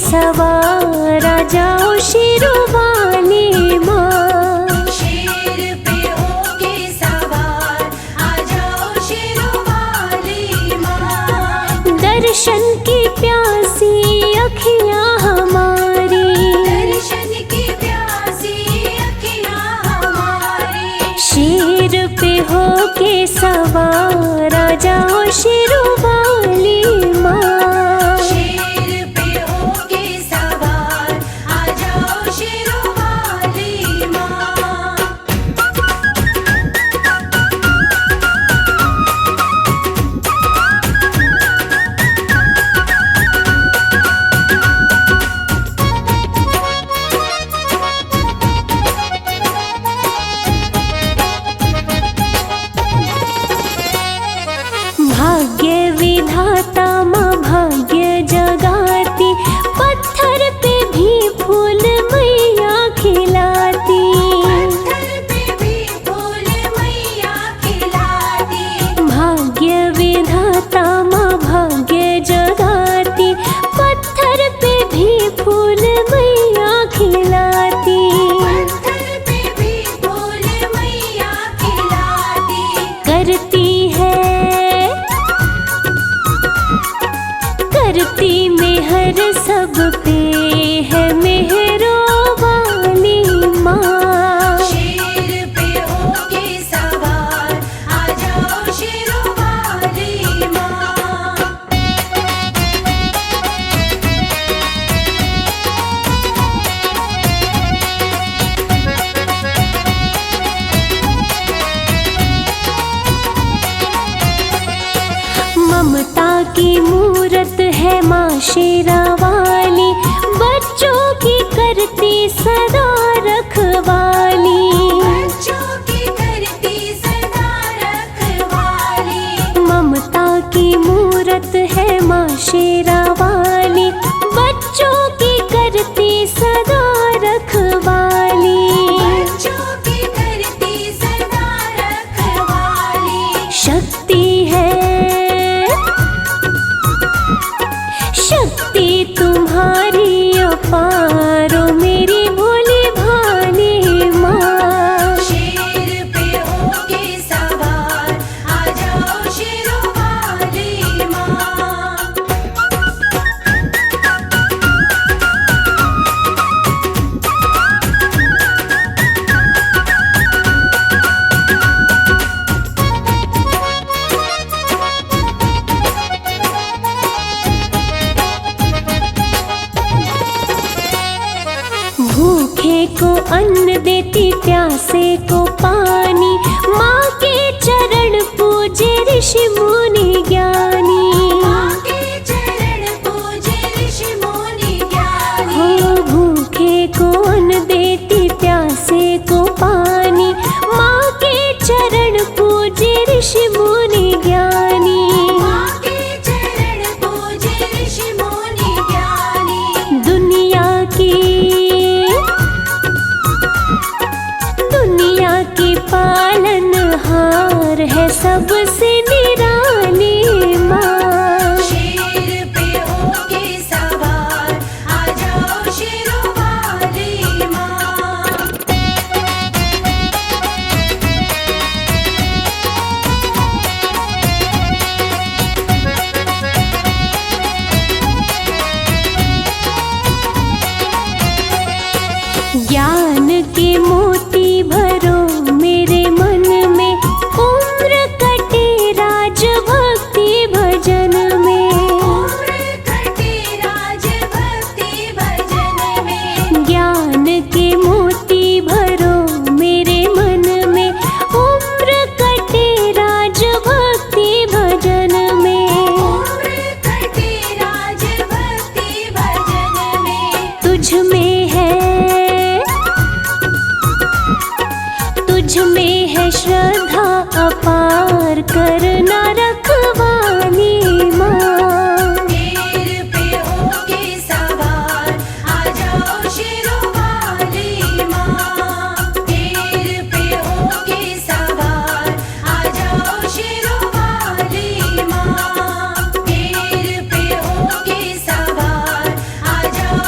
सवार आ जाओ शेरों वाली माँ। शेर पे होके सवार आ जाओ शेरों वाली माँ। दर्शन की प्यासी अखियाँ हमारी, दर्शन की प्यासी अखियाँ हमारी। शेर पे होके सवार आ जाओ शेरों वाली माँ। शेर पे होके सवार आ जाओ शेरों वाली माँ। भाग्य विधाता माँ भाग्य जगाती, पत्थर पे भी फूल मैया खिलाती। पत्थर पे भी फूल मैया खिलाती। भाग्य विधाता माँ भाग्य जगाती, पत्थर पे भी फूल मैया खिलाती। पत्थर पे भी फूल मैया खिलाती। करती मेहर सब पे है मेहरों वाली माँ। शेर पे होके सवार आ जाओ शेरों वाली माँ। ममता की मूरत है माँ शेरा वाली, बच्चों की करती सदा रखवाली। बच्चों की करती सदा रखवाली। ममता की मूरत है माँ शेरा वाली, बच्चों की करती सदा रखवाली। बच्चों की करती सदा रखवाली। शक्ति तुम्हारी अपारो मेरी भोली भाली माँ। शेर पे होके सवार आ जाओ शेरों वाली माँ। भूखे को अन्न देती, प्यासे को पानी, माँ के चरण पूजे ऋषि मुनि ज्ञानी। माँ के चरण पूजे ऋषि मुनि ज्ञानी। हो भूखे को अन्न देती, प्यासे को पानी, माँ के चरण पूजे ऋषि मुनि ज्ञानी। माँ के चरण पूजे ऋषि मुनि ज्ञानी। दुनिया की पालनहार है सबसे निराली माँ। शेर पे होके सवार आ जाओ शेरों वाली माँ। ज्ञान के मोती भरो मेरे मन में, उम्र कटे राज भक्ति भजन में। उम्र कटे राज भक्ति भजन में। ज्ञान के मोती भरो मेरे मन में, उम्र कटे राज भक्ति भजन में। उम्र कटे राज भक्ति भजन में। तुझ में है श्रद्धा अपार, करना रखवाली माँ। शेर पे होके सवार आ जाओ शेरों वाली माँ। शेर पे होके सवार आ जाओ शेरों वाली माँ। शेर पे होके सवार आ जाओ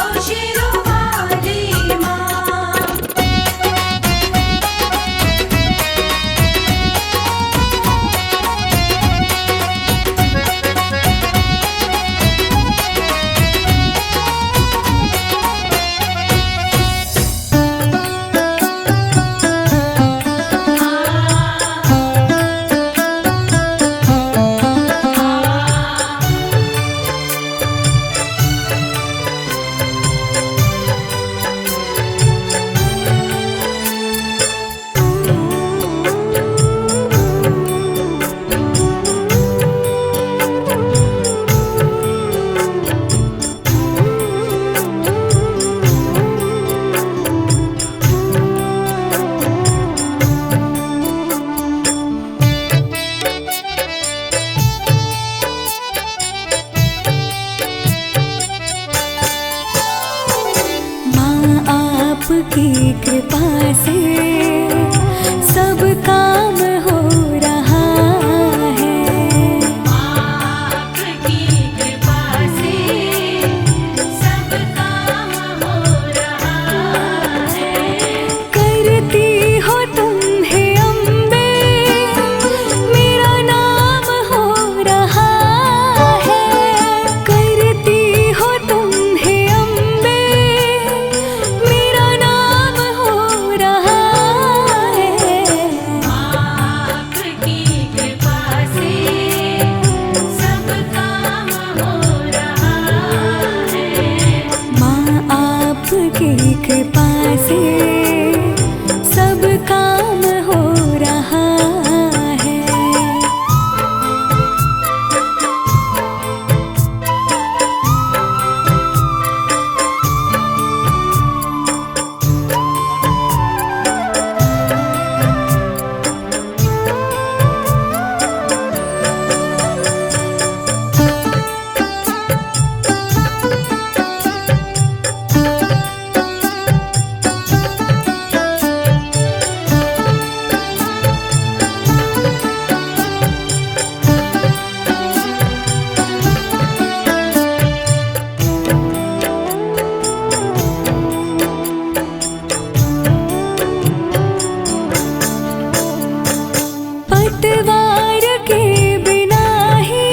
पतवार के बिना ही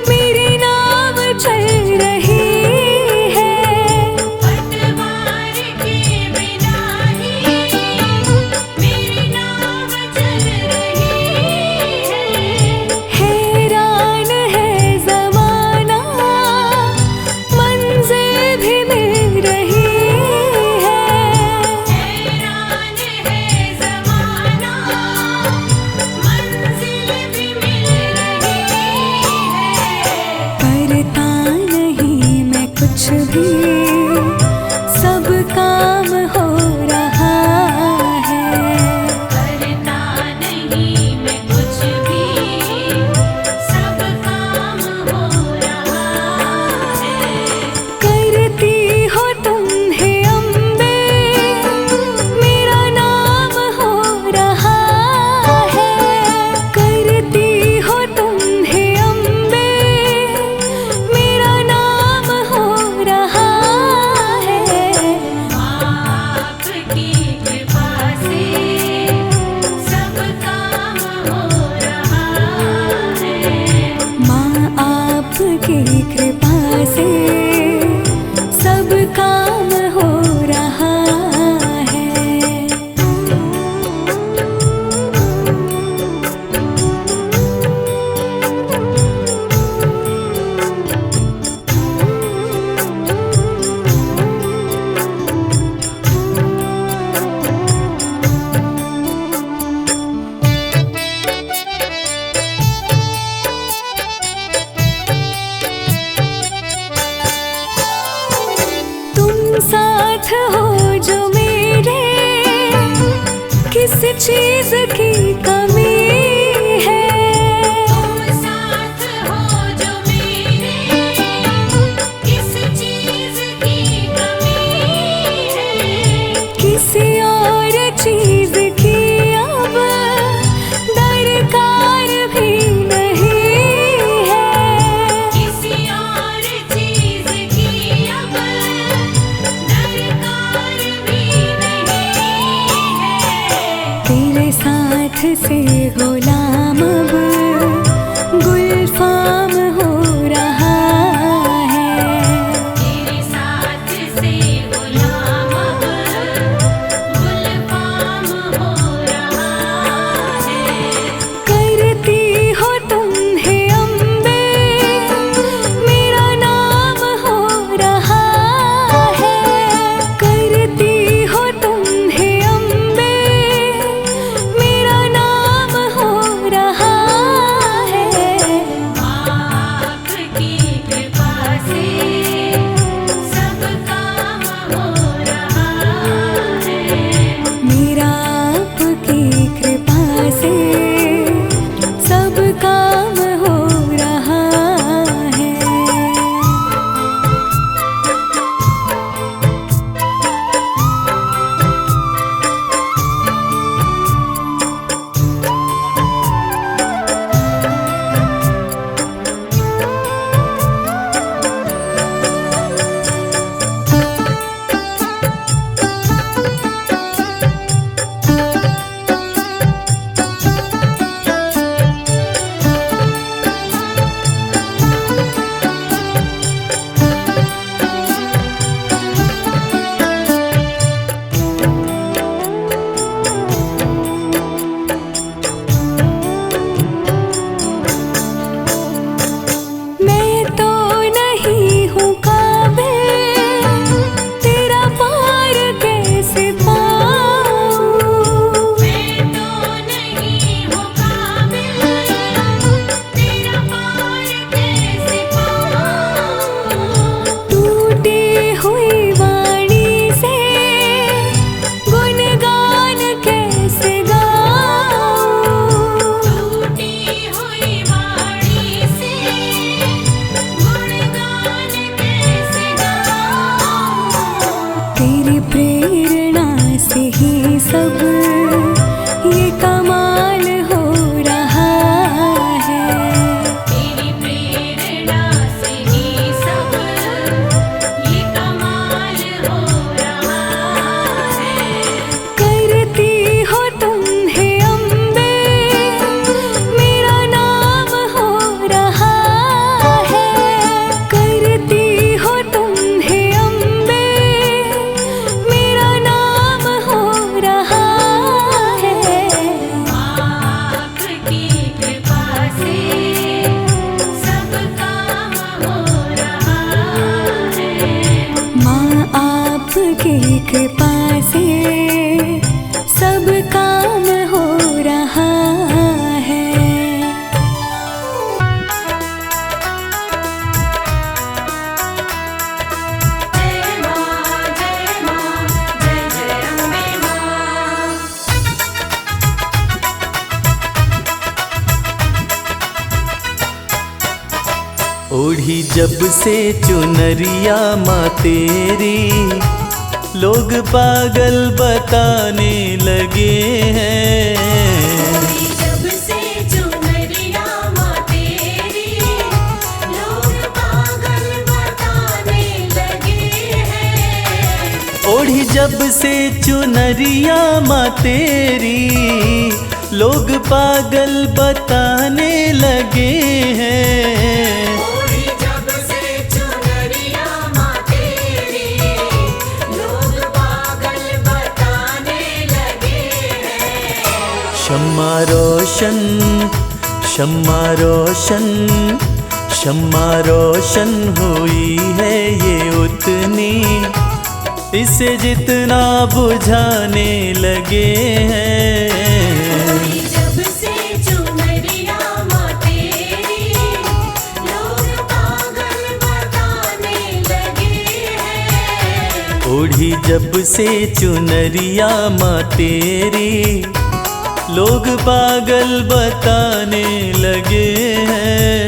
मेरी नाव चल रही है। पतवार के बिना ही मेरी नाव चल रही है। हैरान है ज़माना मंजिल भी मिल रही है। हैरान है ज़माना मंजिल भी मिल रही है। करता नहीं मैं कुछ भी, सब काम हो रहा है। करता नहीं मैं कुछ भी, सब काम हो रहा है। करती हो तुम्हें अम्बे, मेरा नाम हो रहा है। करती हो तुम्हें अम्बे, मेरा नाम हो रहा है। आपकी कृपा से सब काम हो रहा है। माँ आपकी कृपा से सब काम हो रहा है। तुम साथ हो जो मेरे, किस चीज की कमी है। तुम साथ हो जो मेरे, किस चीज़ की कमी है। किसी और चीज की अब दरकार भी नहीं है। किसी और चीज़ की अब दरकार भी नहीं है। तेरे साथ से गुलाम अब गुलफाम हो रहा है। तेरे साथ से गुलाम अब गुलफाम हो रहा है। करती हो तुम्हें अम्बे, मेरा नाम हो रहा है। करती हो तुम्हें अम्बे, मेरा नाम हो रहा ओढ़ी जब से चुनरिया माँ तेरी, लोग पागल बताने लगे हैं। जब से चुनरिया माँ तेरी, लोग पागल बताने लगे हैं। ओढ़ी जब से चुनरिया माँ तेरी, लोग पागल बताने लगे हैं। ओढ़ी जब से चुनरिया माँ तेरी, लोग पागल बताने लगे हैं। शम्मा रोशन, शम्मा रोशन, शम्मा रोशन हुई है ये उतनी, इसे जितना बुझाने लगे हैं। जब से चुनरिया माँ तेरी, लोग पागल बताने लगे हैं। ओढ़ी जब से चुनरिया माँ तेरी, लोग पागल बताने लगे हैं।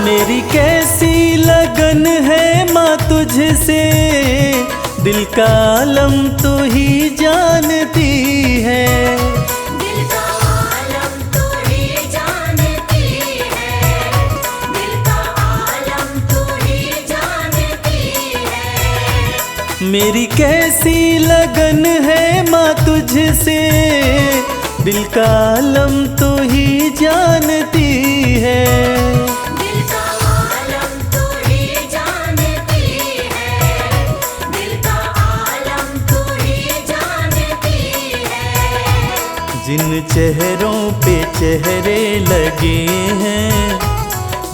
मेरी कैसी लगन है माँ तुझसे, दिल का आलम तू ही जानती है। दिल का आलम तू ही जानती है, दिल का आलम तू ही जानती है। मेरी कैसी लगन है माँ तुझसे, दिल का आलम तू ही जानती है। जिन चेहरों पे चेहरे लगे हैं,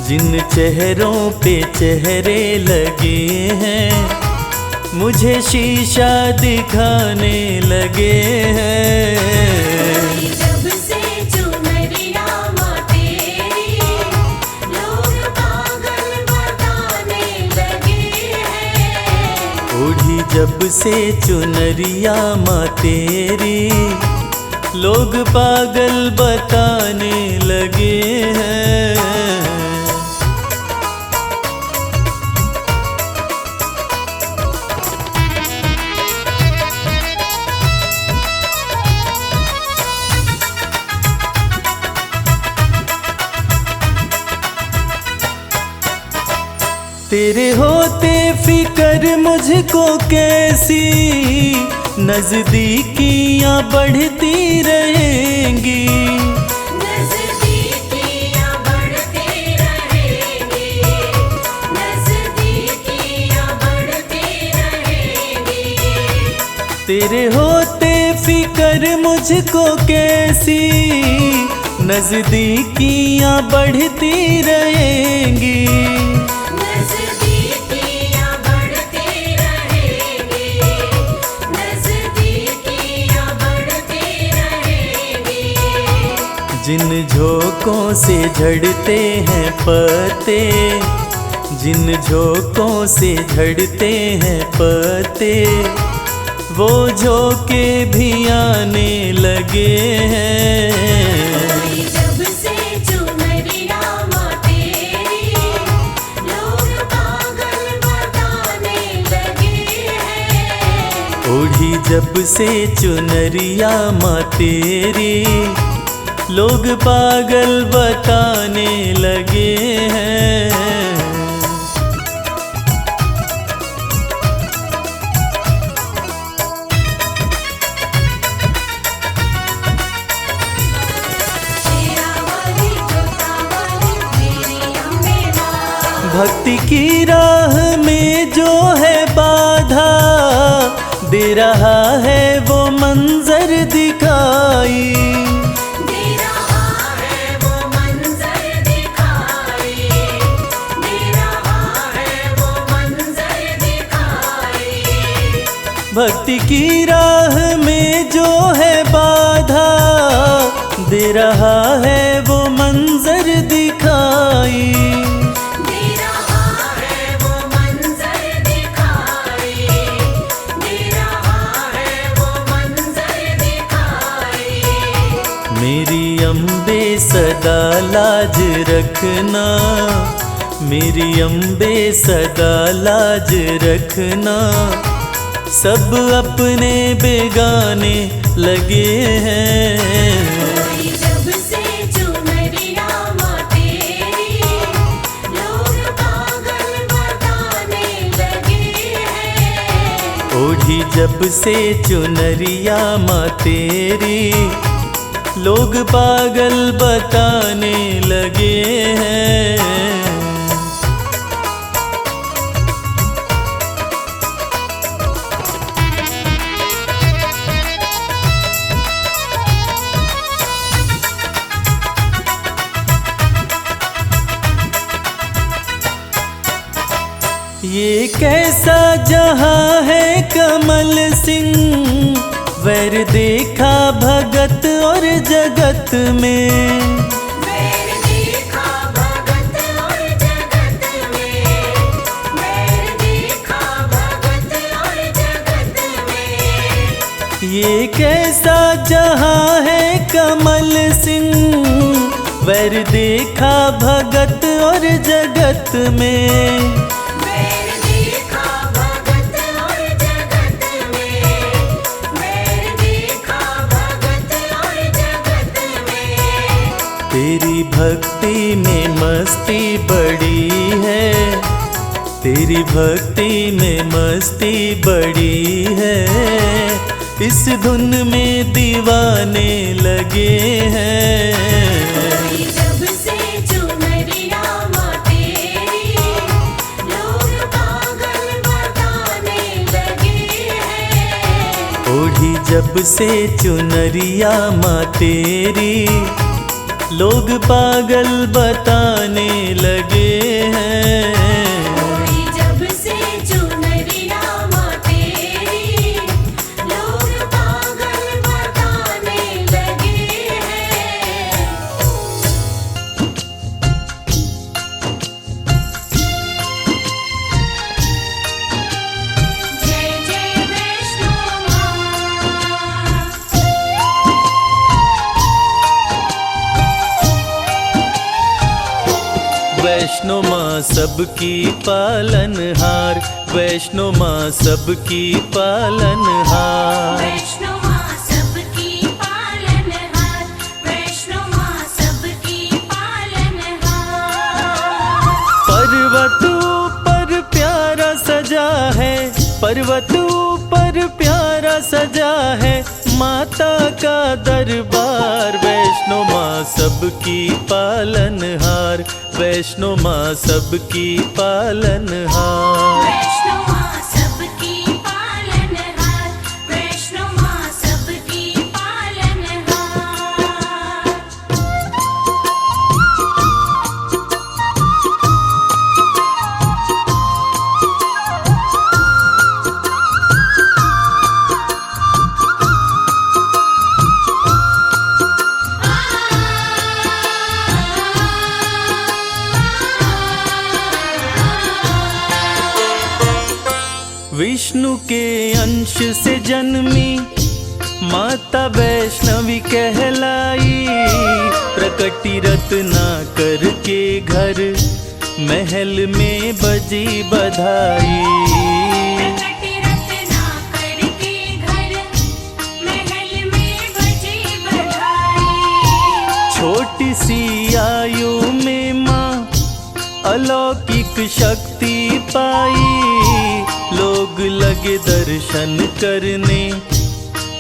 जिन चेहरों पे चेहरे लगे हैं, मुझे शीशा दिखाने लगे हैं। जब से चुनरिया माँ तेरी, लोग पागल बताने लगे हैं। ओढ़ी जब से चुनरिया माँ तेरी, लोग पागल बताने लगे हैं। तेरे होते फिकर मुझको कैसी, नजदीकियां बढ़ती रहेंगी। नजदीकियां बढ़ती रहेंगी, नजदीकियां बढ़ती रहेंगी। तेरे होते फिकर मुझको कैसी, नजदीकियां बढ़ती रहेंगी। जिन झोंकों से झड़ते हैं पत्ते, जिन झोंकों से झड़ते हैं पत्ते, वो झोंके भी आने लगे हैं। जब से चुनरिया माँ तेरी, लोग पागल बताने लगे हैं। ओढ़ी जब से चुनरिया माँ तेरी, लोग पागल बताने लगे हैं। भक्ति की राह में जो है बाधा, दे रहा है वो मंजर दिखाई। भक्ति की राह में जो है बाधा, दे रहा है वो मंजर दिखाई। दे रहा मेरी अम्बे सदा लाज रखना, मेरी अम्बे सदा लाज रखना। सब अपने बेगाने लगे हैं। जब से चुनरिया माँ तेरी, लोग पागल बताने लगे हैं। ओढ़ी जब से चुनरिया माँ तेरी, लोग पागल बताने लगे हैं। ये कैसा जहां है कमल सिंह, वैर देखा भगत और जगत में। वैर देखा भगत और जगत में, वैर देखा भगत और जगत में। ये कैसा जहां है कमल सिंह, वैर देखा भगत और जगत में। तेरी भक्ति में मस्ती बड़ी है, तेरी भक्ति में मस्ती बड़ी है। इस धुन में दीवाने लगे हैं। जब से चुनरिया माँ तेरी, लोग पागल बताने लगे हैं। ओढ़ी जब से चुनरिया माँ तेरी, लोग पागल बताने लगे हैं। जब से चुनरिया माँ तेरी, लोग पागल बताने लगे हैं। जय जय वैष्णो माँ। वैष्णो माँ सबकी पालनहार, वैष्णो माँ सबकी पालनहार। वैष्णो माँ सबकी पालनहार, वैष्णो माँ सबकी पालनहार। पर्वत ऊपर प्यारा सजा है, पर्वत ऊपर प्यारा सजा है माता का दरबार। वैष्णो माँ सबकी पालनहार, वैष्णो माँ सबकी पालनहार। वैष्णो माँ सबकी पालनहार, वैष्णो माँ सबकी पालनहार। विष्णु के अंश से जन्मी माता वैष्णवी कहलाई। प्रकटी रत्नाकर के घर महल में बजी बधाई। प्रकटी रत्नाकर के घर महल में बजी बधाई। छोटी सी आयु में माँ अलौकिक शक्ति पाई। लोग लगे दर्शन करने,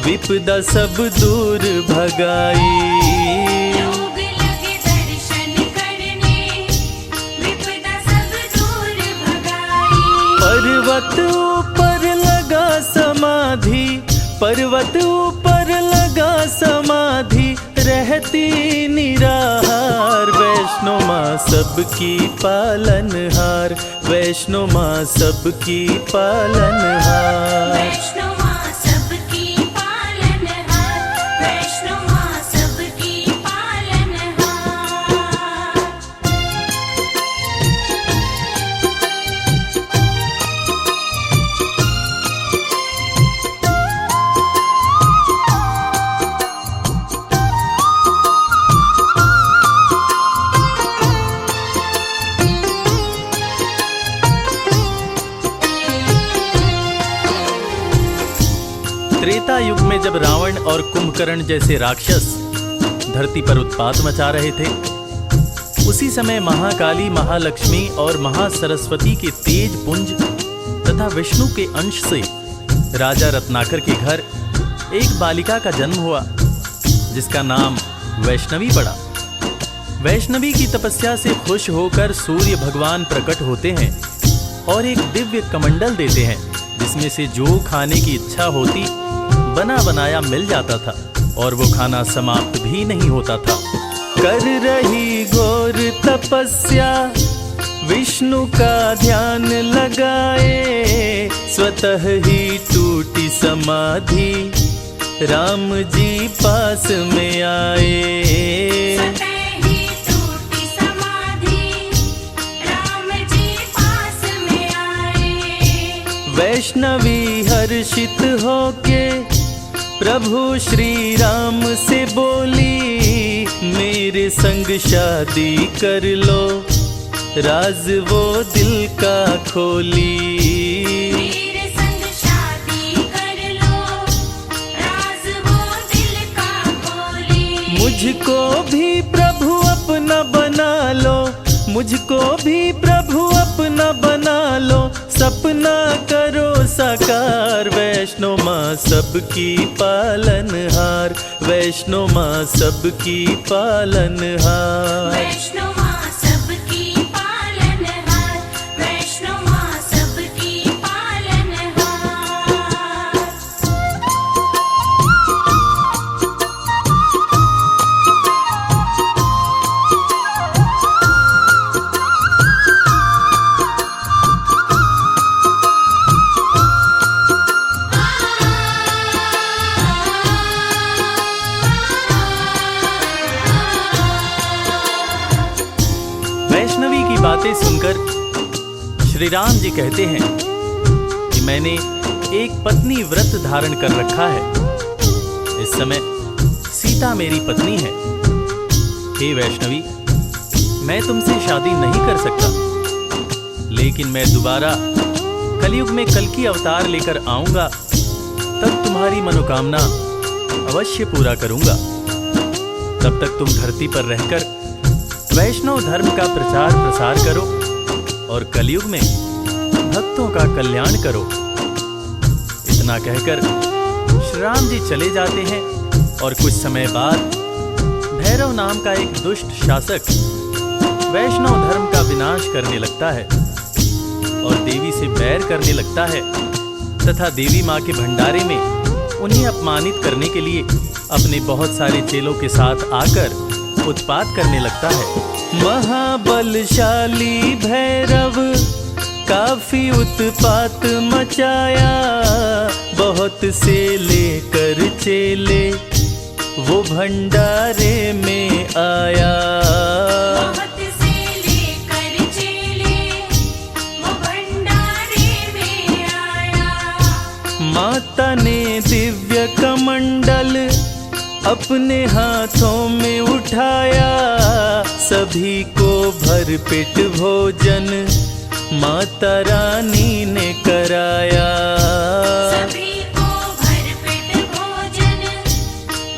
विपदा सब दूर भगाई। लोग लगे दर्शन करने, विपदा सब दूर भगाई। पर्वत ऊपर लगा समाधि, पर्वत ऊपर लगा समाधि, रहती निराहार। वैष्णो माँ सबकी पालनहार, वैष्णो माँ सबकी पालनहार। वैष्णो माँ सबकी पालनहार, वैष्णो माँ सबकी पालनहार। रावण और कुंभकर्ण जैसे राक्षस धरती पर उत्पात मचा रहे थे, उसी समय महाकाली, महालक्ष्मी और महासरस्वती के तेज पुंज तथा विष्णु के अंश से राजा रत्नाकर के घर एक बालिका का जन्म हुआ, जिसका नाम वैष्णवी पड़ा। वैष्णवी की तपस्या से खुश होकर सूर्य भगवान प्रकट होते हैं और एक दिव्य कमंडल देते हैं, जिसमें से जो खाने की इच्छा होती बना बनाया मिल जाता था और वो खाना समाप्त भी नहीं होता था। कर रही घोर तपस्या विष्णु का ध्यान लगाए, स्वतः ही टूटी समाधि राम जी पास में आए। स्वतः ही टूटी समाधि राम जी पास में आए। वैष्णवी हर्षित होके प्रभु श्री राम से बोली, मेरे संग शादी कर लो, राज वो दिल का खोली। मेरे संग शादी कर लो, राज वो दिल का खोली। मुझको भी प्रभु अपना बना लो, मुझको भी प्रभु अपना बना लो, सपना करो साकार। वैष्णो माँ सबकी पालनहार, वैष्णो माँ सबकी पालनहार। वैष्णो माँ सबकी पालनहार, वैष्णो माँ सबकी पालनहार। वैष्णवी की बातें सुनकर श्री राम जी कहते हैं कि मैंने एक पत्नी व्रत धारण कर रखा है, इस समय सीता मेरी पत्नी है। हे वैष्णवी, मैं तुमसे शादी नहीं कर सकता, लेकिन मैं दोबारा कलयुग में कल्कि अवतार लेकर आऊंगा, तब तुम्हारी मनोकामना अवश्य पूरा करूंगा। तब तक तुम धरती पर रहकर वैष्णव धर्म का प्रचार प्रसार करो और कलयुग में भक्तों का कल्याण करो। इतना कहकर श्री राम जी चले जाते हैं और कुछ समय बाद भैरव नाम का एक दुष्ट शासक वैष्णव धर्म का विनाश करने लगता है और देवी से बैर करने लगता है तथा देवी माँ के भंडारे में उन्हें अपमानित करने के लिए अपने बहुत सारे चेलों के साथ आकर उत्पात करने लगता है। महाबलशाली भैरव काफी उत्पात मचाया, बहुत से लेकर चेले वो भंडारे में आया। बहुत से लेकर चेले वो भंडारे में आया। माता ने दिव्य कमंडल अपने हाथों में उठाया, सभी को भरपेट भोजन माता रानी ने कराया। सभी को भरपेट भोजन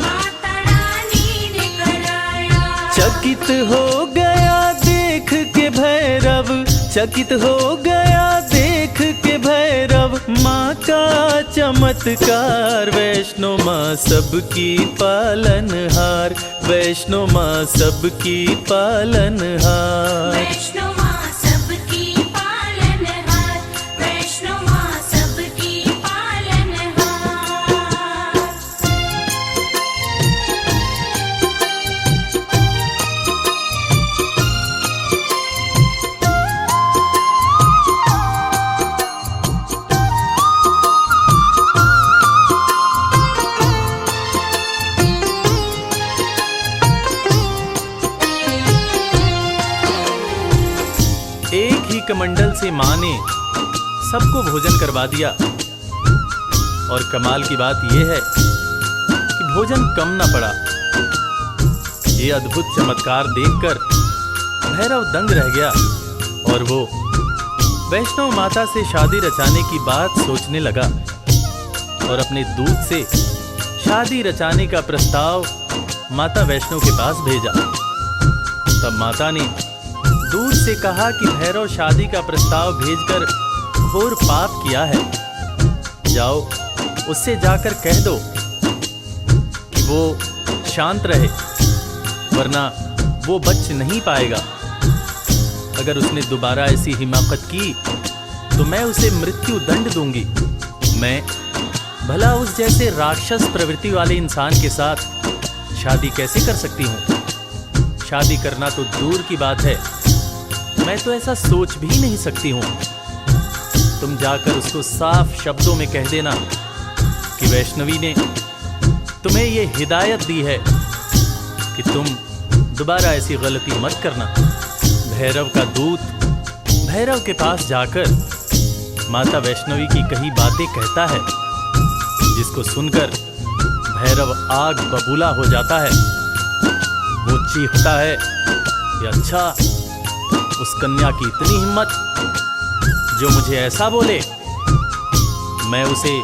माता रानी ने कराया। चकित हो गया देख के भैरव, चकित हो गया देख के भैरव माँ का चमत्कार। वैष्णो माँ सबकी पालनहार, वैष्णो माँ सबकी पालनहार। वैष्णो माँ सबकी पालनहार, वैष्णो माँ सबकी पालनहार। एक ही कमंडल से माँ ने सबको भोजन करवा दिया और कमाल की बात यह है कि भोजन कम न पड़ा। ये अद्भुत चमत्कार देखकर भैरव दंग रह गया और वो वैष्णव माता से शादी रचाने की बात सोचने लगा और अपने दूत से शादी रचाने का प्रस्ताव माता वैष्णो के पास भेजा। तब माता ने दूर से कहा कि भैरव शादी का प्रस्ताव भेजकर घोर पाप किया है। जाओ उससे जाकर कह दो कि वो शांत रहे, वरना वो बच नहीं पाएगा। अगर उसने दोबारा ऐसी हिमाकत की तो मैं उसे मृत्यु दंड दूंगी। मैं भला उस जैसे राक्षस प्रवृत्ति वाले इंसान के साथ शादी कैसे कर सकती हूँ? शादी करना तो दूर की बात है, मैं तो ऐसा सोच भी नहीं सकती हूँ। तुम जाकर उसको साफ शब्दों में कह देना कि वैष्णवी ने तुम्हें ये हिदायत दी है कि तुम दोबारा ऐसी गलती मत करना। भैरव का दूत भैरव के पास जाकर माता वैष्णवी की कही बातें कहता है, जिसको सुनकर भैरव आग बबूला हो जाता है। वो चीखता है कि अच्छा, उस कन्या की इतनी हिम्मत जो मुझे ऐसा बोले, मैं उसे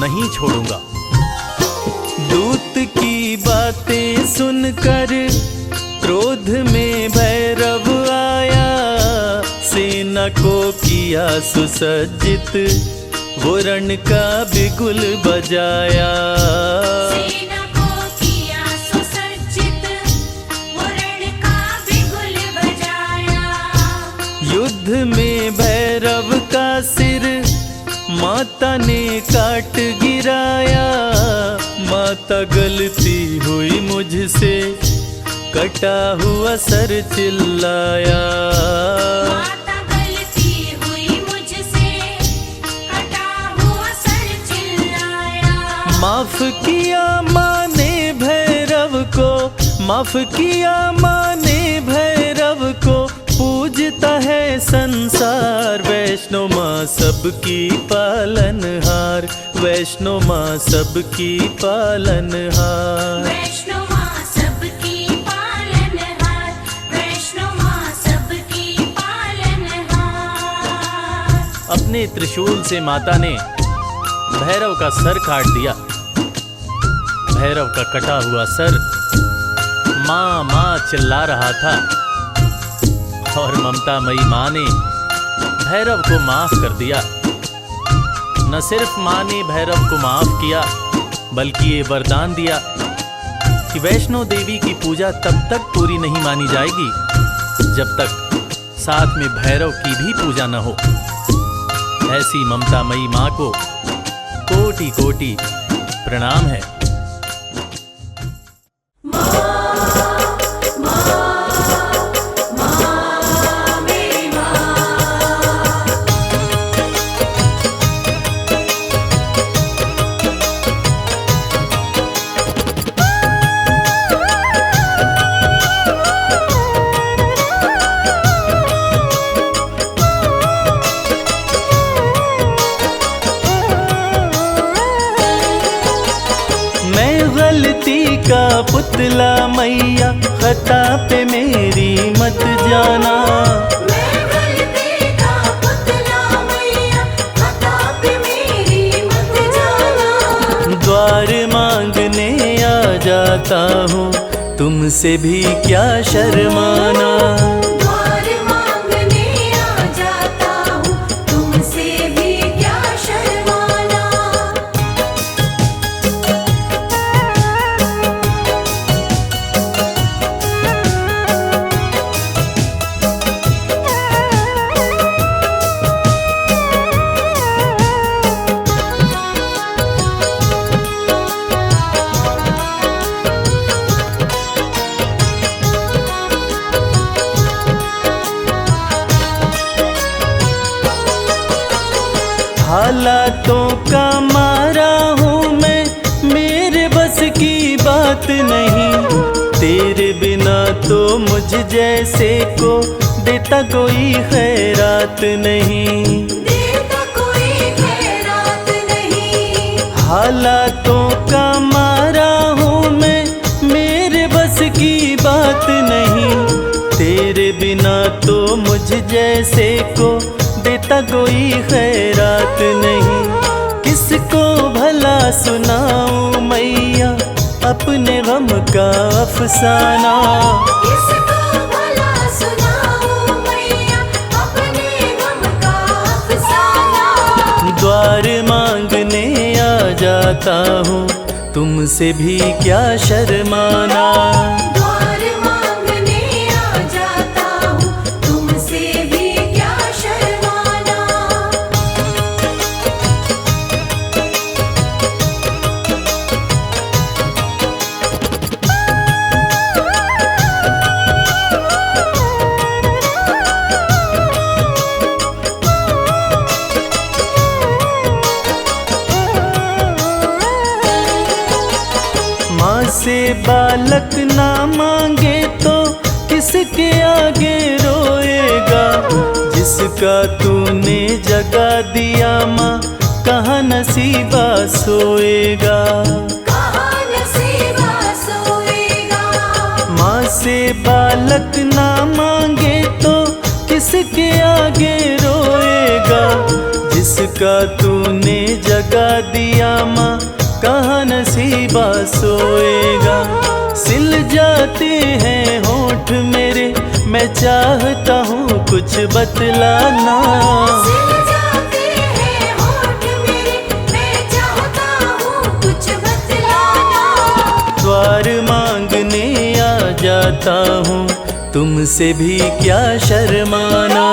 नहीं छोड़ूंगा। दूत की बातें सुनकर क्रोध में भैरव आया, सेना को किया सुसज्जित, वो रण का बिगुल बजाया। सेना को किया सुसज्जित, वो रण का बिगुल बजाया। युद्ध में भैरव का सिर माता ने काट गिराया। माता गलती हुई मुझसे, कटा हुआ सर चिल्लाया। माता गलती हुई मुझसे, कटा हुआ सर चिल्लाया। माफ किया माँ ने भैरव को, माफ किया माँ ने भैरव को, पूजता है संसार। वैष्णो माँ सबकी पालनहार, वैष्णो माँ सबकी पालनहार। वैष्णो माँ सबकी पालनहार, वैष्णो माँ सबकी पालनहार। अपने त्रिशूल से माता ने भैरव का सर काट दिया। भैरव का कटा हुआ सर माँ माँ चिल्ला रहा था, और ममतामयी माँ ने भैरव को माफ कर दिया। न सिर्फ माँ ने भैरव को माफ किया, बल्कि ये वरदान दिया कि वैष्णो देवी की पूजा तब तक पूरी नहीं मानी जाएगी जब तक साथ में भैरव की भी पूजा न हो। ऐसी ममतामयी माँ को कोटि कोटि प्रणाम है। गलती का पुतला मैया, खता पे मेरी मत जाना। मैं गलती का पुतला मैया, खता पे मेरी मत जाना। द्वार मांगने आ जाता हूँ, तुमसे भी क्या शर्माना। द्वार मांगने आ जाता हूँ, तुमसे भी क्या शर्माना। हालातों का मारा हूँ मैं, मेरे बस की बात नहीं। तेरे बिना तो मुझ जैसे को देता कोई खैरात नहीं। देता कोई खैरात नहीं। हालातों का मारा हूँ मैं, मेरे बस की बात नहीं। तेरे बिना तो मुझ जैसे को देता कोई खैरात नहीं। किसको भला सुनाऊं मैया अपने गम का अफसाना। किसको भला सुनाऊं मैया अपने गम का अफसाना। द्वार मांगने आ जाता हूँ तुमसे भी क्या शर्माना। द्वार मांगने आ जाता हूँ तुमसे भी क्या शर्माना। माँ से बालक ना मांगे तो किसके आगे रोएगा। जिसका तूने जगा दिया माँ कहाँ नसीबा सोएगा। कहाँ नसीबा सोएगा। माँ से बालक ना मांगे तो किसके आगे रोएगा। जिसका तूने जगा दिया माँ कहाँ नसीबा सोएगा। सिल जाते हैं होठ मेरे मैं चाहता हूँ कुछ बतलाना। सिल जाते हैं होठ मेरे मैं चाहता हूँ कुछ बतलाना। द्वार मांगने आ जाता हूँ तुमसे भी क्या शर्माना।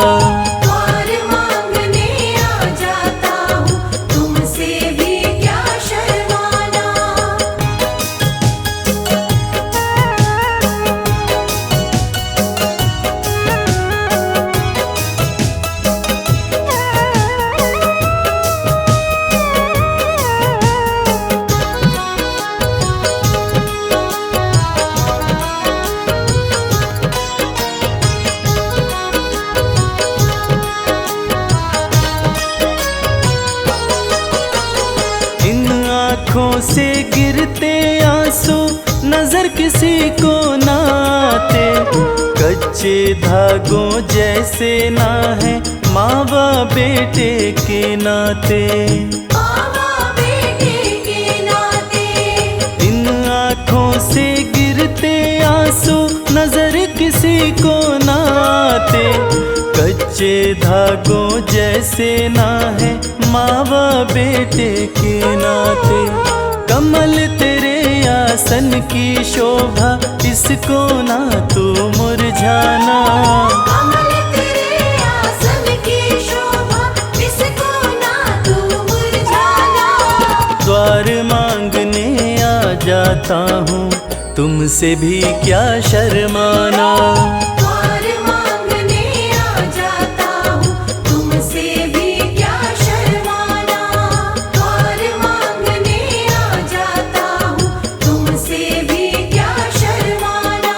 द्वार मांगने आ जाता हूँ तुमसे भी क्या शर्माना। इन आँखों से गिरते आंसू नजर किसी को ना आते। कच्चे धागों जैसे ना है माँ बाप बेटे के नाते। मामा बेटे के नाते। इन आँखों से गिरते आंसू नजर किसी को ना आते। कच्चे धागों जैसे ना है माँ बाप बेटे के नाते। कमल तेरे आसन की शोभा इसको ना तू मुरझाना। कमल तेरे आसन की शोभा इसको ना तू मुरझाना। द्वार मांगने आ जाता हूँ तुमसे भी क्या शर्माना। द्वार मांगने आ जाता हूँ तुमसे भी क्या शर्माना। द्वार मांगने आ जाता हूँ तुमसे भी क्या शर्माना।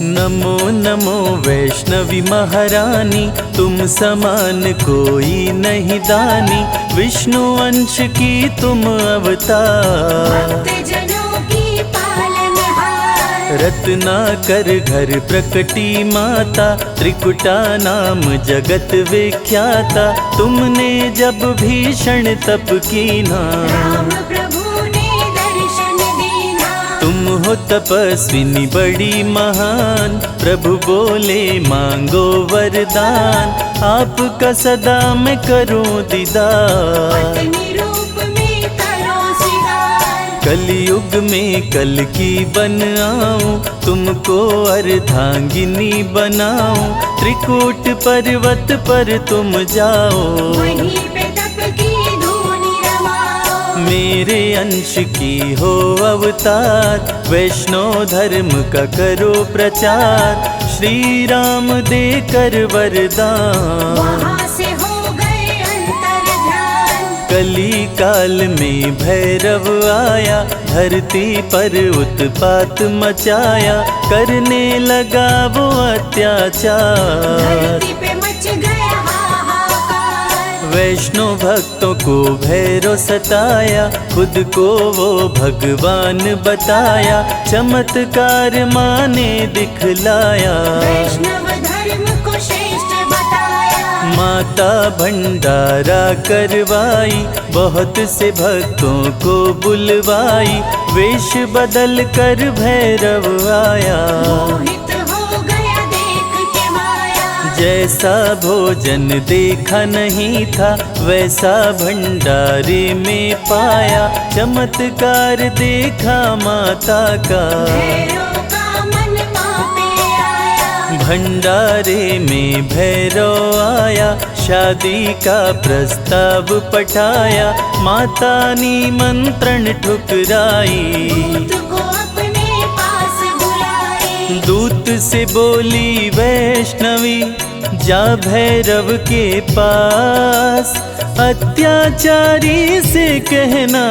नमो नमो वैष्णवी महारानी तुम समान कोई नहीं दानी। विष्णु अंश की तुम अवतार। भक्तजनों की पालनहार। रत्नाकर घर प्रकटी माता त्रिकुटा नाम जगत विख्याता। तुमने जब भीषण तप कीना राम प्रभु ने दर्शन दीना। तुम हो तपस्विनी बड़ी महान। प्रभु बोले मांगो वरदान। आपका सदा मैं करूं दीदार। पत्नी रूप में करो सिंगार। कलयुग में कल की बन आऊं तुमको अर्धांगिनी बनाऊं। त्रिकूट पर्वत पर तुम जाओ वहीं पे तप की धूनी रमाओ। मेरे अंश की हो अवतार। वैष्णव धर्म का करो प्रचार। श्री राम देकर वरदान। वहाँ से हो गए अंतर ध्यान। कली काल में भैरव आया। धरती पर उत्पात मचाया। करने लगा वो अत्याचार। धरती पे मच गया हाहाकार। वैष्णव भक्तों को भैरव सताया, खुद को वो भगवान बताया, चमत्कार माँ ने दिखलाया। वैष्णव धर्म को श्रेष्ठ बताया, माता भंडारा करवाई, बहुत से भक्तों को बुलवाई, वेश बदल कर भैरव आया। मोहित हो गया देख के माया, जैसा भोजन देखा नहीं था, वैसा भंडारे में पाया, चमत्कार देखा माता का। भैरव का मन माँ पे आया, भंडारे में भैरव आया, शादी का प्रस्ताव पठाया, माता निमंत्रण ठुकराई। दूत को अपने पास बुलाए, दूत से बोली वैष्णवी, जा भैरव के पास, अत्याचारी से कहना,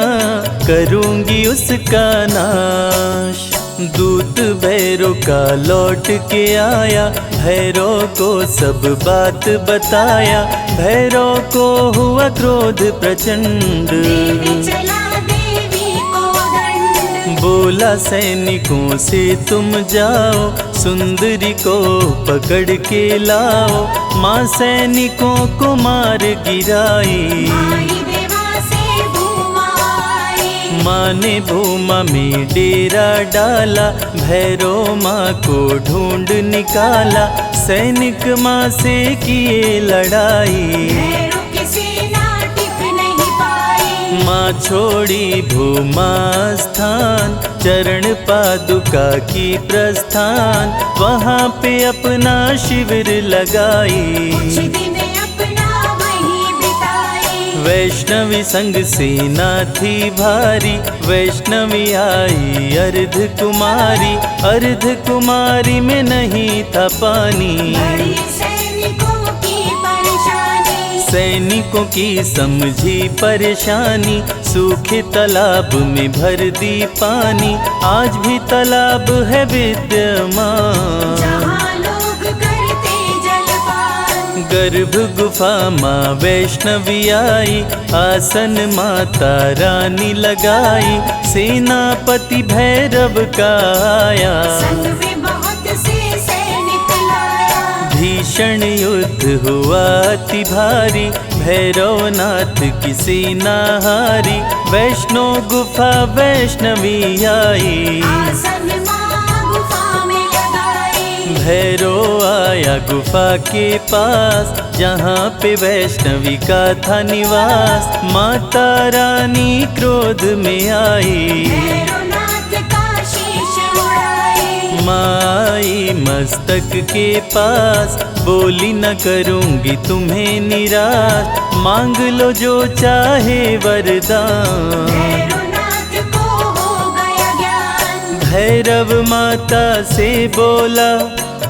करूंगी उसका नाश। दूत भैरव का लौट के आया, भैरव को सब बात बताया, भैरव को हुआ क्रोध प्रचंड। देने चला देवी को दंड, बोला सैनिकों से तुम जाओ, सुंदरी को पकड़ के लाओ, माँ सैनिकों को मार गिराई। आई देवा से भूमा आई, माँ ने भूमा में डेरा डाला, भैरव माँ को ढूंढ निकाला, सैनिक माँ से किए लड़ाई। भैरव की सेना टिक नहीं पाई, माँ छोड़ी भूमा स्थान, चरण पादुका की प्रस्थान, वहाँ पे अपना शिविर लगाई। कुछ दिन अपना वहीं बिताई, वैष्णवी संग सेना थी भारी, वैष्णवी आई अर्ध कुमारी, अर्ध कुमारी में नहीं था पानी। बड़ी सैनिकों की परेशानी, सैनिकों की समझी परेशानी, सूखे तालाब में भर दी पानी, आज भी तालाब है विद्यमान। जहाँ लोग करते जलपान, गर्भ गुफा माँ वैष्णवी आई, आसन माता रानी लगाई, सेनापति भैरव का आया। संग में बहुत से सैनिक लाया, भीषण युद्ध हुआ अति भारी, भैरवनाथ की सेना हारी, वैष्णो गुफा वैष्णवी आई। आसन माँ गुफा में लगाई, भैरव आया गुफा के पास, जहाँ पे वैष्णवी का था निवास, माता रानी क्रोध में आई। भैरवनाथ का शीश उड़ाई, माई मस्तक के पास, बोली न करूंगी तुम्हें निराश, मांग लो जो चाहे वरदान। भैरवनाथ को हो गया ज्ञान, भैरव माता से बोला,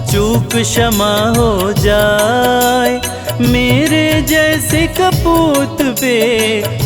चूक क्षमा हो जाए, मेरे जैसे कपूत पे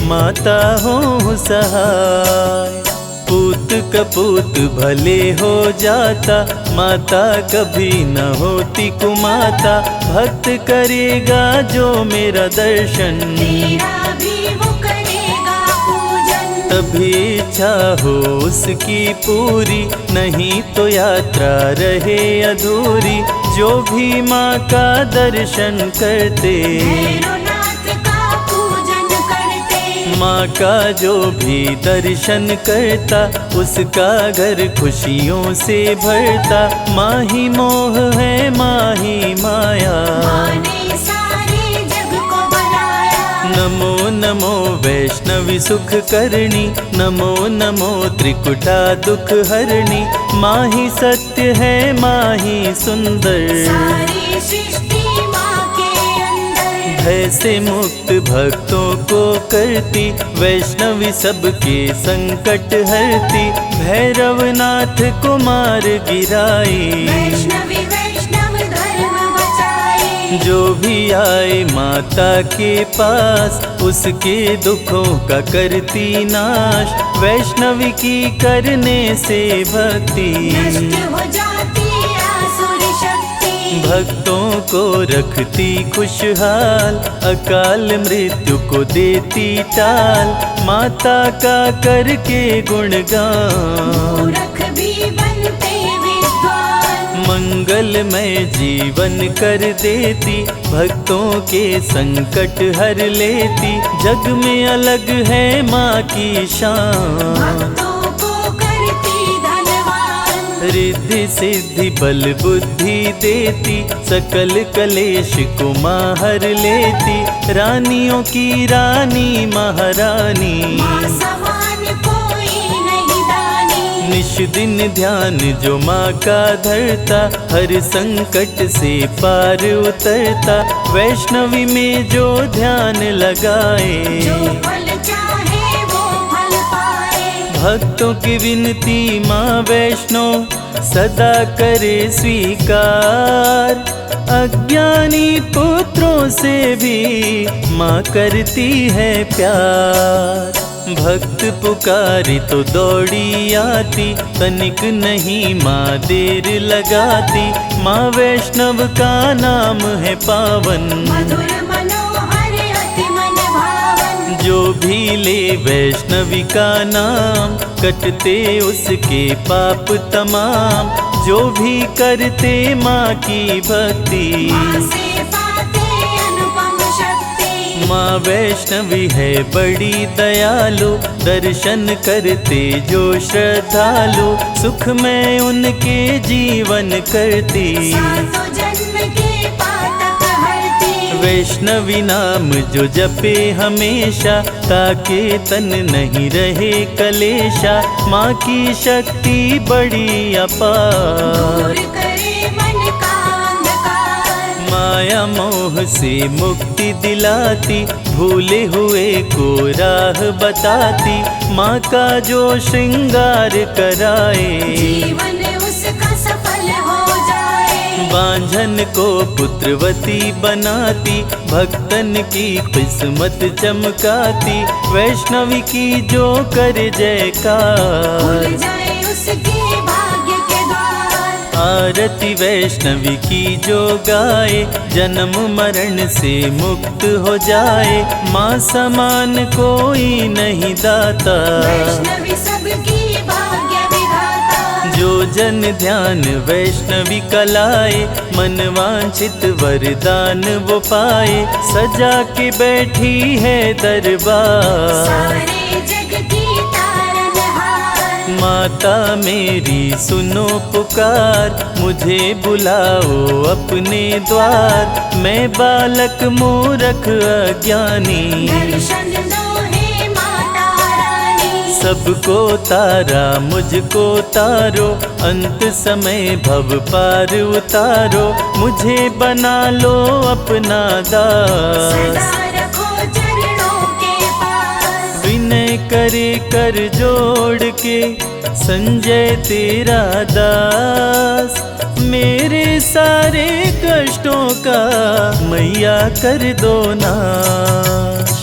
माता हो सहाय। पूत कपूत भले हो जाता, माता कभी न होती कुमाता, भक्त करेगा जो मेरा दर्शन, तेरा भी वो करेगा पूजन। तभी इच्छा हो उसकी पूरी, नहीं तो यात्रा रहे अधूरी, जो भी माँ का दर्शन करते। भैरवनाथ का पूजन करते, माँ का जो भी दर्शन करता, उसका घर खुशियों से भरता, माँ ही मोह है माँ ही माया। माँ ने सारे जग को बनाया, नमो नमो वैष्णवी सुख करणी, नमो नमो त्रिकुटा दुख हरणी, माँ ही सत्य है माँ ही सुंदर, सारी सृष्टि माँ के अंदर। भय से मुक्त भक्तों को करती, वैष्णवी सबके संकट हरती, भैरवनाथ को मार गिराई। वैष्णवी वैष्णव धर्म बचाए, जो भी आए माता के पास, उसके दुखों का करती नाश, वैष्णवी की करने से भक्ति। नष्ट हो जाती आसुर शक्ति, भक्तों को रखती खुशहाल, अकाल मृत्यु को देती टाल, माता का करके गुणगान, मूर्ख भी बनते विद्वान। मंगलमय जीवन कर देती, भक्तों के संकट हर लेती, जग में अलग है माँ की शान। भक्तों को करती धनवान, रिद्धि सिद्धि बल बुद्धि देती, सकल कलेश को माँ हर लेती, रानियों की रानी महारानी, माँ समान कोई नहीं दानी। निश दिन ध्यान जो माँ का धरता, हर संकट से पार उतरता, वैष्णवी में जो ध्यान लगाए, जो फल चाहे वो फल पाए। भक्तों की विनती माँ वैष्णो सदा करे स्वीकार, अज्ञानी पुत्रों से भी माँ करती है प्यार। भक्त पुकारी तो दौड़ी आती, तनिक नहीं माँ देर लगाती, माँ वैष्णव का नाम है पावन, मधुर मनोहर अति मन भावन। जो भी ले वैष्णवी का नाम, कटते उसके पाप तमाम, जो भी करते माँ की भक्ति, माँ से पाते अनुपम शक्ति। माँ वैष्णवी है बड़ी दयालु, दर्शन करते जो श्रद्धालु, सुख में उनके जीवन करती, सातों जन्म के पातक हरती। वैष्णवी नाम जो जपे हमेशा, ताके तन नहीं रहे कलेशा, माँ की शक्ति बड़ी अपार। दूर करे मन का अंधकार, माया मोह से मुक्ति दिलाती, भूले हुए को राह बताती, माँ का जो श्रृंगार कराए, जीवन उसका सफल हो जाए। बांझन को पुत्रवती बनाती, भक्तन की किस्मत चमकाती, वैष्णवी की जो कर जयकार, खुल जाए उसके भाग्य के द्वार। आरती वैष्णवी की जो गाए, जन्म मरण से मुक्त हो जाए, माँ समान कोई नहीं दाता, वैष्णवी सबकी भाग्य विधाता। जो जन ध्यान वैष्णवी कलाए, मन वांछित वरदान वो पाए, सजा के बैठी है दरबार, सारे जग की तारनहार। माता मेरी सुनो पुकार, मुझे बुलाओ अपने द्वार, मैं बालक मूरख अज्ञानी, दर्शन दो हे माता रानी। सबको तारा मुझको तारो, अंत समय भव पार उतारो, मुझे बना लो अपना दास, सदा रखो चरणों के पास। विनय करे कर जोड़ के संजय तेरा दास, मेरे सारे कष्टों का मैया कर दो नाश।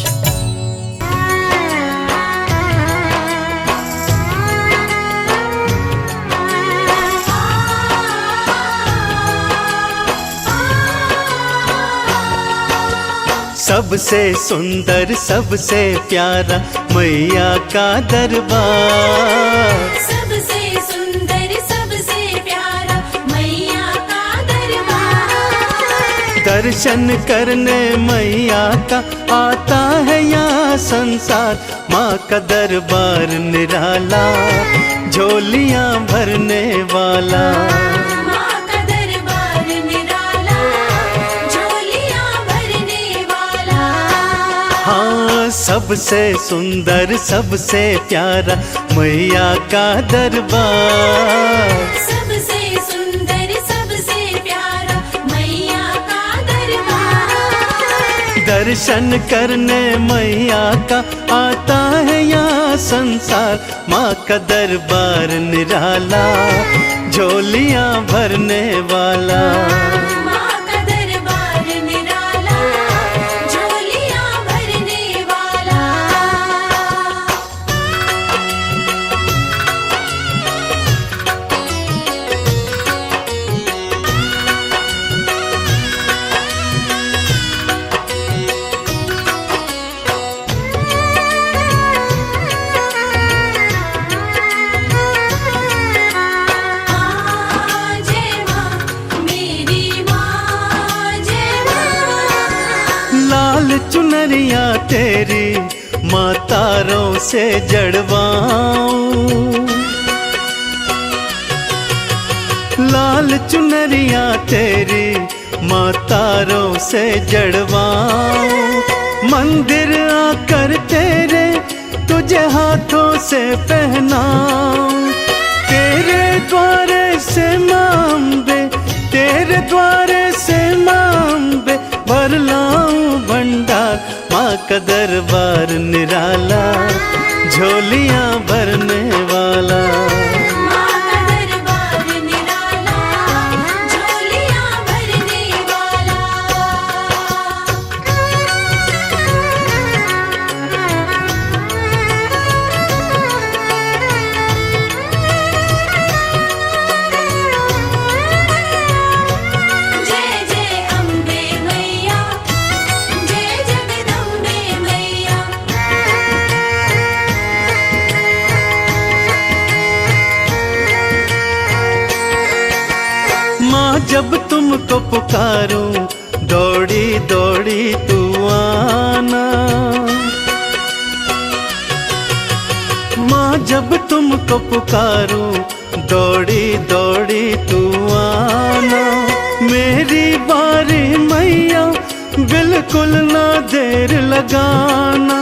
सबसे सुंदर सबसे प्यारा मैया का दरबार, सबसे सुंदर सबसे प्यारा मैया का दरबार। दर्शन करने मैया का आता है यहाँ संसार, माँ का दरबार निराला, झोलियाँ भरने वाला, माँ का दरबार निराला, झोलियाँ भरने वाला। हाँ सबसे सुंदर सबसे प्यारा मैया का दरबार, सबसे सुंदर सबसे प्यारा मैया का दरबार। दर्शन करने मैया का आता है यहाँ संसार, माँ का दरबार निराला, झोलियाँ भरने वाला, माँ का दरबार निराला, झोलियाँ भरने वाला। चुनरिया तेरी माँ तारों से जड़वाऊं, लाल चुनरिया तेरी माँ तारों से जड़वाऊं। मंदिर आकर तेरे तुझे हाथों से पहनाऊं, तेरे द्वारे से माँ अम्बे, तेरे द्वारे से माँ अम्बे भर लाऊं भंडार। माँ का दरबार निराला, झोलियाँ भरने वाला। माँ का दरबार निराला, झोलियाँ भरने वाला। जय जय अम्बे मैया, जय जगदम्बे मैया। माँ जब तुमको पुकारूं दौड़ी दौड़ी तू आना, माँ जब तुमको पुकारूं दौड़ी दौड़ी तू आना। मेरी बारी मैया बिल्कुल ना देर लगाना,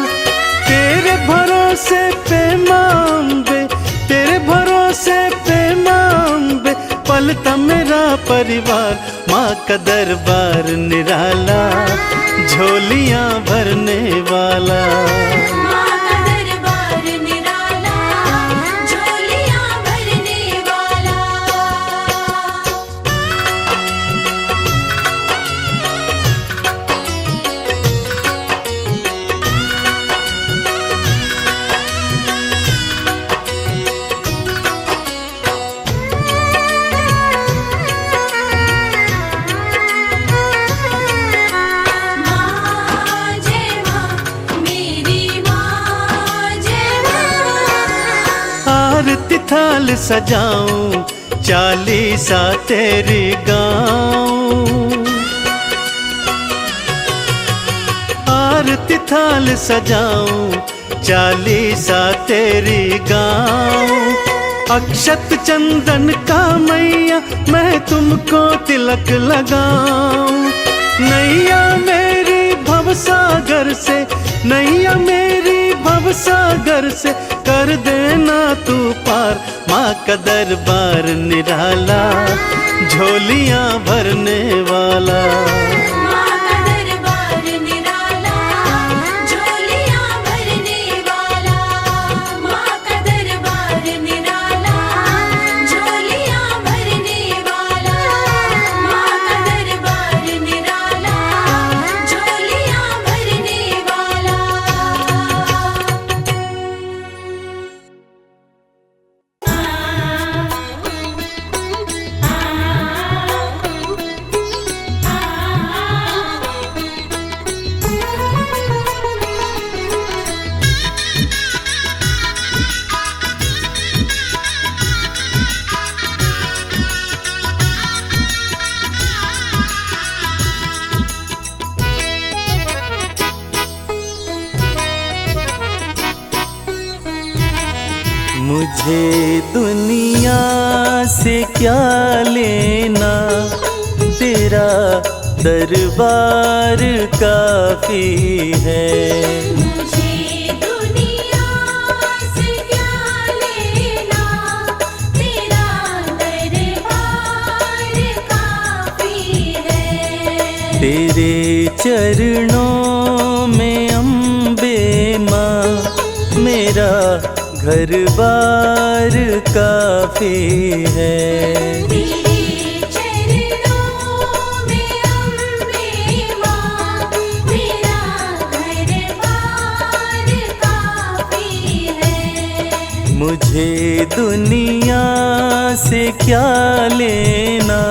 तेरे भरोसे पे माँ अम्बे, तेरे भरोसे पे माँ अम्बे पलता मेरा परिवार। माँ का दरबार निराला, झोलियाँ भरने वाला। माँ का दरबार निराला, झोलियाँ भरने वाला। माँ जय माँ, मेरी माँ जय माँ। आरती थाल सजाऊं, चालीसा तेरी गाऊं, आरती थाल सजाऊं, चालीसा तेरी गाऊं। अक्षत चंदन का मैया मैं तुमको तिलक लगाऊं। नैया मेरी भवसागर से, नैया मेरी भवसागर से कर देना तू पार। माँ का दरबार निराला, झोलियाँ भरने वाला। माँ का दरबार निराला, झोलियाँ भरने वाला। माँ का दरबार निराला, झोलियाँ भरने वाला। माँ का दरबार निराला, झोलियाँ भरने वाला। मुझे दुनिया से क्या लेना, तेरा दरबार काफी है। मुझे दुनिया से क्या लेना, तेरा दरबार काफी है। तेरे चरणों में अम्बे माँ मेरा घर बार काफी है। तेरे चरणों में अम्बे माँ मेरा घर-बार काफी है। मुझे दुनिया से क्या लेना,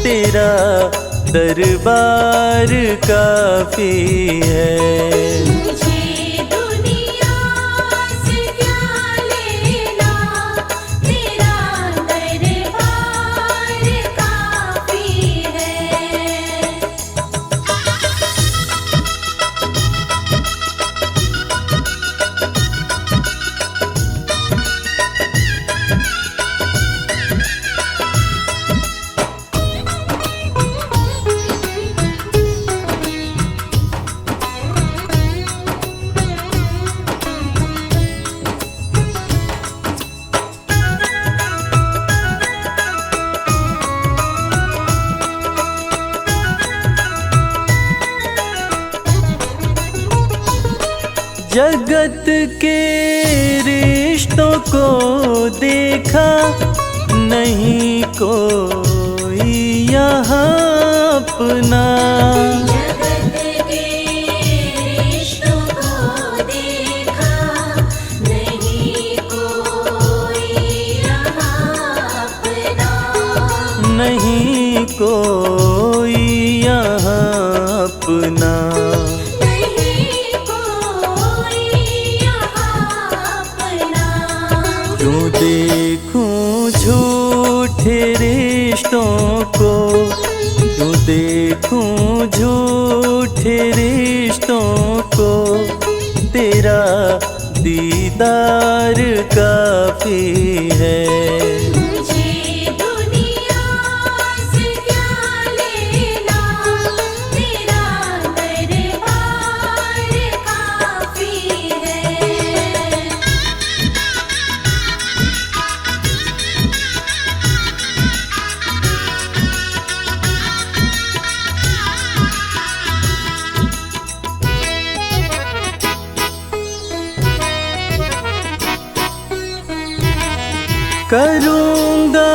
तेरा दरबार काफी है। मुझे दुनिया से क्या लेना, तेरा दरबार काफी है। जगत के रिश्तों को देखा, नहीं कोई यहाँ अपना। जगत के रिश्तों को देखा, नहीं कोई यहाँ अपना। नहीं कोई यहाँ अपना। नहीं कोई यहाँ अपना। क्यों देखूं झूठे रिश्तों को, क्यों देखूं झूठे रिश्तों को, तेरा दीदार काफी है। मुझे दुनिया से क्या लेना, तेरा दरबार काफी है। करूँगा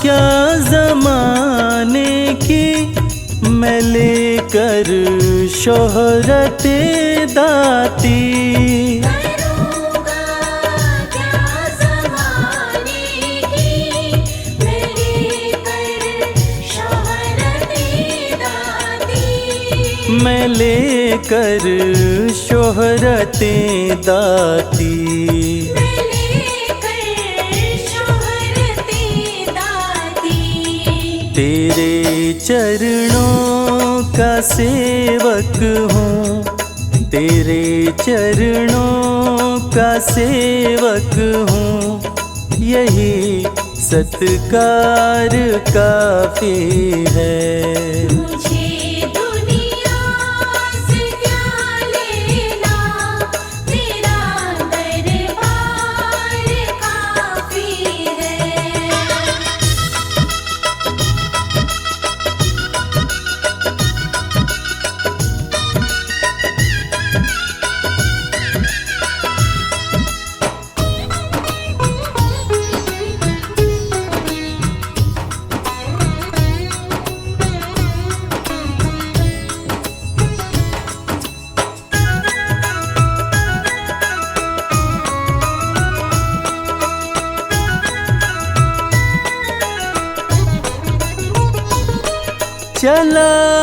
क्या ज़माने की मैं लेकर शोहरते दाती। करूँगा क्या ज़माने की मैं लेकर शोहरते दाती। मैं लेकर शोहरते दाती। तेरे चरणों का सेवक हूँ, तेरे चरणों का सेवक हूँ, यही सत्कार काफी है। मुझे दुनिया से क्या लेना, तेरा दरबार काफी है।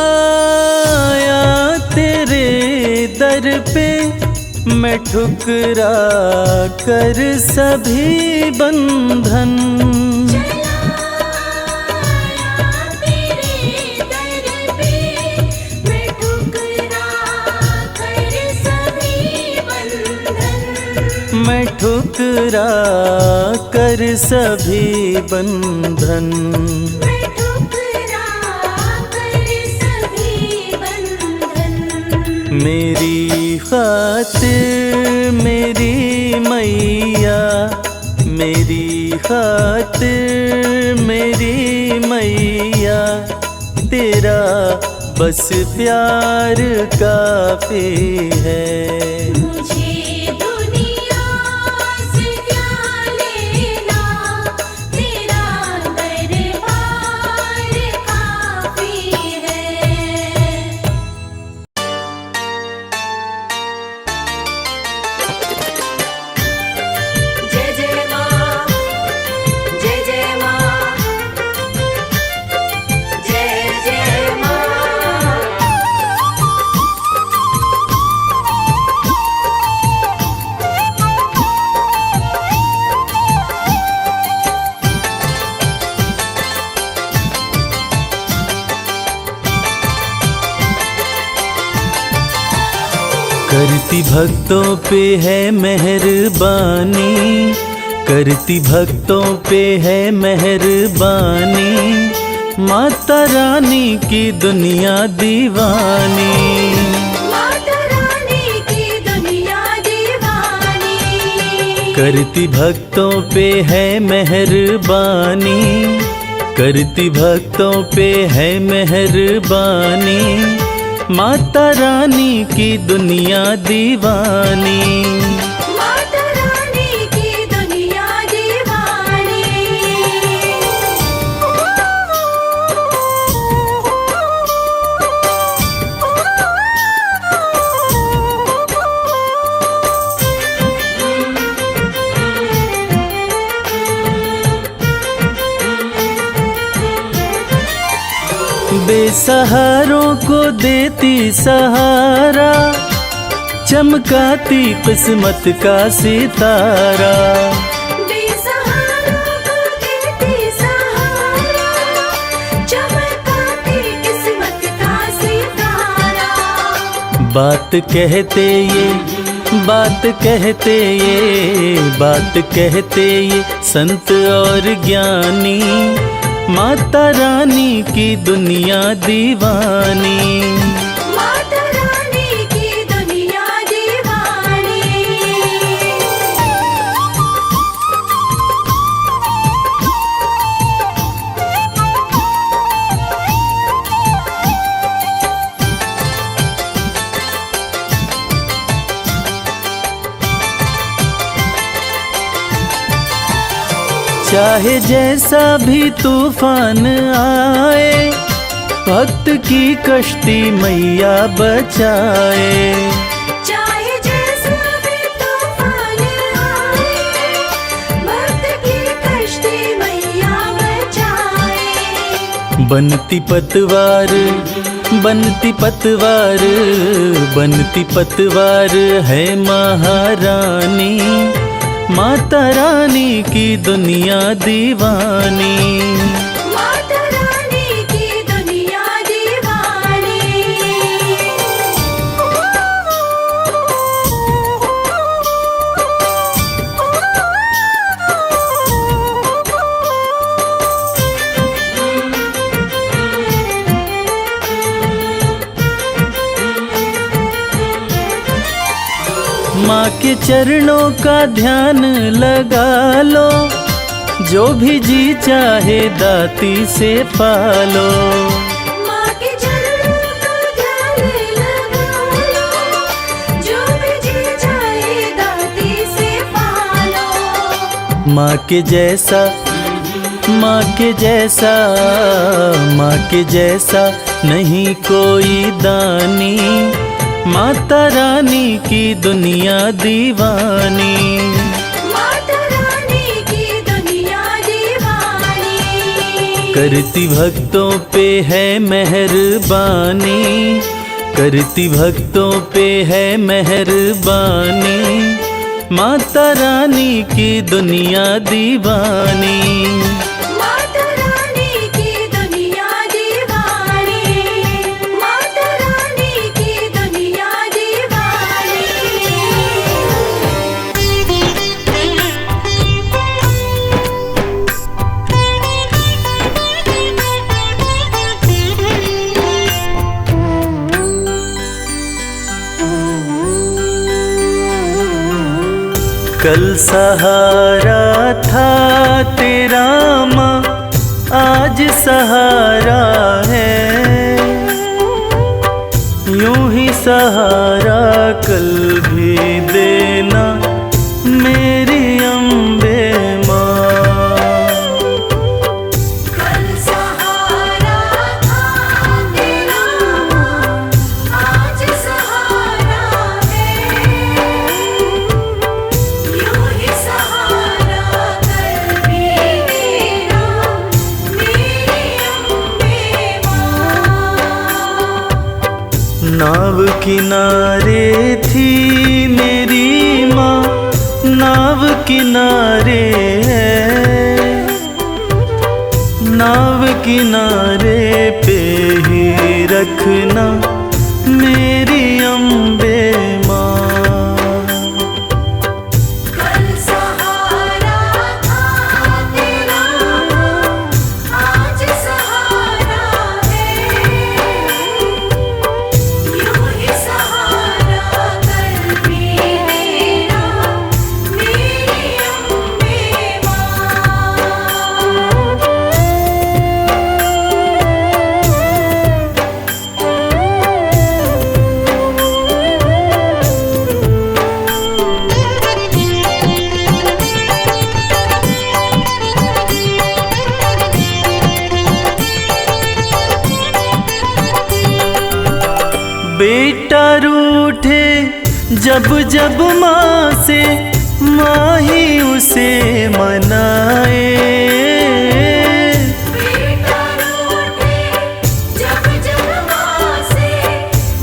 चलाया तेरे दर पे मैं ठुकरा कर सभी बंधन। तेरे दर पे मैं ठुकरा कर सभी बंधन। मैं ठुकरा कर सभी बंधन। मेरी खातिर मेरी मैया, मेरी खातिर मेरी मैया, तेरा बस प्यार काफी है। मुझे दुनिया से क्या लेना, तेरा दरबार काफी है। जय जय माँ, जय जय माँ, जय जय माँ। करती भक्तों पे है मेहरबानी, करती भक्तों पे है मेहरबानी, माता रानी की दुनिया दीवानी। माता रानी की दुनिया दीवानी। करती भक्तों पे है मेहरबानी, करती भक्तों पे है मेहरबानी, माता रानी की दुनिया दीवानी। माता रानी की दुनिया दीवानी। बेसहारों को देती सहारा, चमकाती किस्मत का सितारा। बेसहारों को देती सहारा, चमकाती किस्मत का सितारा। बात कहते ये, बात कहते ये, बात कहते ये संत और ज्ञानी। माता रानी की दुनिया दीवानी। माता रानी की दुनिया दीवानी। चाहे जैसा भी तूफान आए, भक्त की कश्ती मैया बचाए। चाहे जैसा भी तूफान आए, भक्त की कश्ती मैया बचाए। बनती पतवार, बनती पतवार, बनती पतवार है महारानी। माता रानी की दुनिया दीवानी। माता रानी की दुनिया दीवानी। माँ के चरणों का ध्यान लगा लो, जो भी जी चाहे दाती से पालो। माँ के चरणों का ध्यान लगा लो, जो भी जी चाहे दाती से पालो। माँ के जैसा, माँ के जैसा, माँ के जैसा नहीं कोई दानी। माता रानी की दुनिया दीवानी। माता रानी की दुनिया दीवानी। करती भक्तों पे है मेहरबानी, करती भक्तों पे है मेहरबानी। माता रानी की दुनिया दीवानी। माता रानी की दुनिया दीवानी। माता रानी की दुनिया दीवानी। कल सहारा था तेरा माँ, आज सहारा है। यूं ही सहारा कल भी देना मेरी अम्बे माँ। कल सहारा था तेरा, आज सहारा है। यूं ही सहारा कल भी तेरा, मेरी अम्बे माँ। नाव किनारे थी मेरी माँ, नाव किनारे है। नाव किनारे पे ही रखना मेरी अम्बे माँ। कल सहारा था तेरा, आज सहारा है। यूं ही सहारा कल भी तेरा, मेरी अम्बे माँ। बेटा रूठे जब जब माँ से, माँ ही उसे मनाए। बेटा रूठे जब जब माँ से,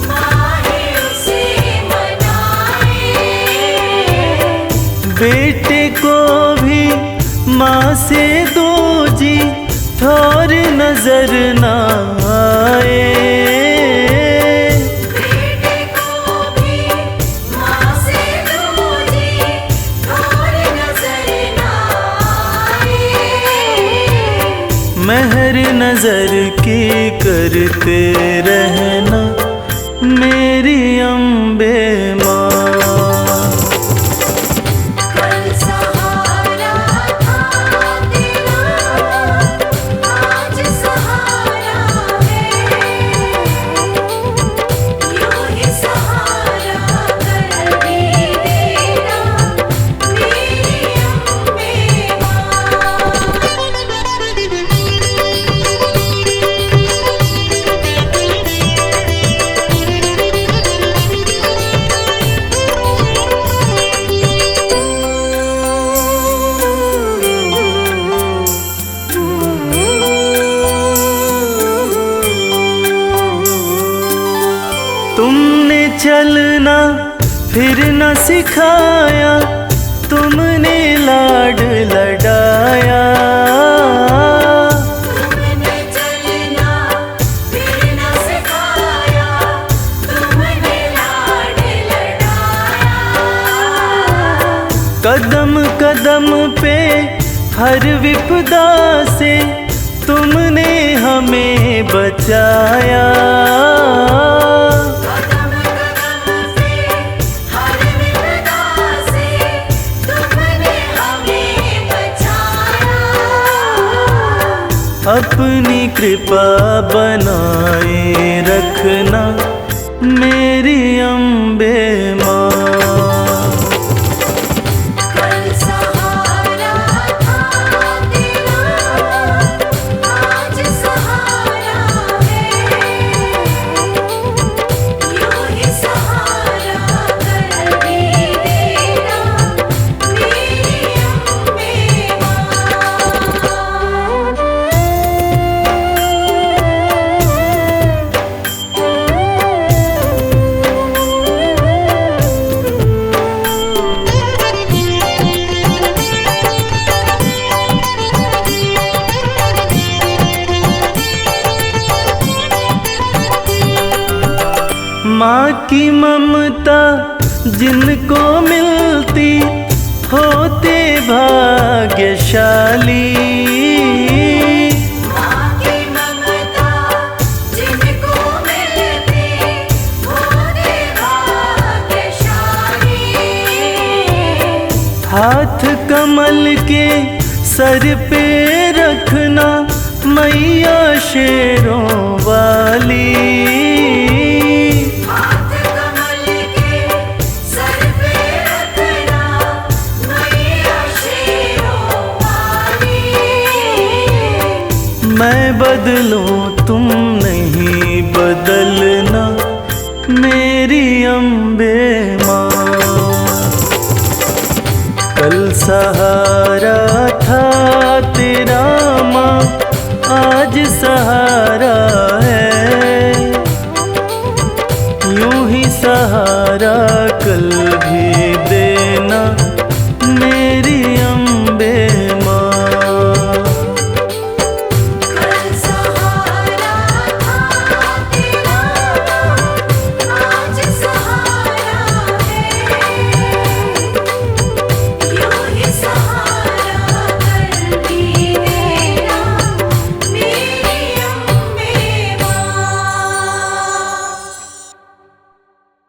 माँ ही उसे मनाए। बेटे को भी माँ से दो जी, थोर नजर ना आए। बेटे को भी माँ से दो जी, थोर नजर ना आए। मेहर नजर की करते रहना मेरी अम्बे माँ। कल सहारा था तेरा, आज सहारा है। यूं ही सहारा कर भी देना मेरी अम्बे माँ। तुमने चलना फिर न सिखाया, तुमने लाड लडाया। तुमने चलना फिर न सिखाया, तुमने लाड लडाया। कदम कदम पे हर विपदा से तुमने हमें बचाया। कदम कदम से हर विपदा से तुमने हमें बचाया। अपनी कृपा बनाए रखना मेरी अम्बे माँ। कल सहारा था तेरा, आज सहारा है। यूं ही सहारा कर भी देना मेरी अम्बे माँ। माँ की ममता जिनको मिलती होते भाग्यशाली। माँ की ममता जिनको मिलती होते भाग्यशाली। हाथ कमल के सर पे रखना मैया शेर